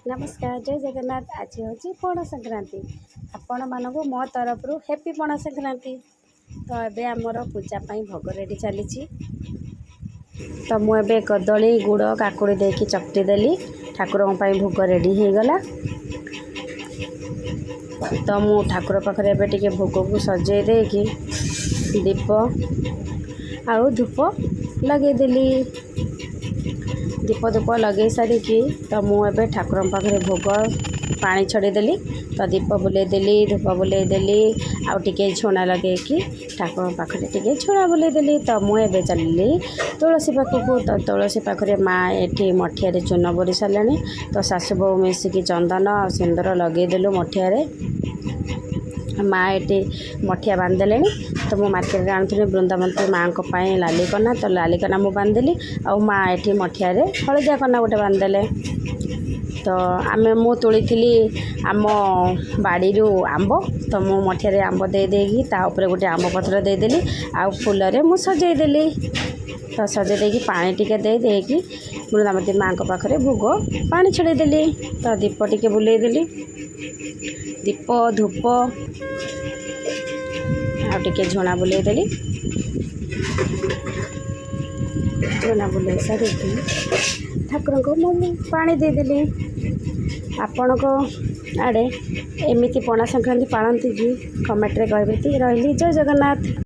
नमस्कार जय जगन्नाथ। आज हूँ पणा संक्रांति। आपण मानक मो तरफ हैप्पी पणा संक्रांति। तो ये आमर पूजापाई भोग रेडी चली। तो मुझे कदली गुड़ काकुड़ी देकी चकटी देली ठाकुर भोग रेडी हो गला। तो मु ठाकुर पाखे टे भोग को सजे देकी दीप आउ धूप लगेदेली। दीप धूप लगे सारिकी तो मुझे ठाकुर पाखे भोग पानी छड़ेदेली। तो दीप बुलेदेली धूप बुलेदेली आउ टे छुणा लगे कि ठाकुर पाखे टे छुणा बुलेदेली। तो मुझे चलिली तुलसी पाखक। तो तुलसी पाखे माँ ये मठिया चून बोरी सारे। तो सासू बहु मिसिकी चंदन और सिंदूर लगेदेलु मठिया। माँ ये मठिया बांधदेले। तो मु मार्केट आनी वृंदावन माँ को लाली कना। तो लाली कना मु बांधदेली आ माँ ये मठिया हलदिया कना गोटे बांधदेले। तो आमे मु तोली आम बाड़ी आंब। तो मु मठिया आंब दे देगी ताऊपर गोटे आंब पत्र देदेली आ फूल मु सजेदेली। तो सजे देकी पानी टिके दे देकी वृंदावती माँ को पाखरे भोग पानी छड़ेदेली। तो दीप टिके बुलेदेली दीप धूप आ टिके झुणा बुलेदेली। झुणा बुले सारी ठाकुर को मु पानी देदेली। आपण को आड़े एमती पणा संक्रांति पालती कि कमेंट रे कहबे। रही जय जगन्नाथ।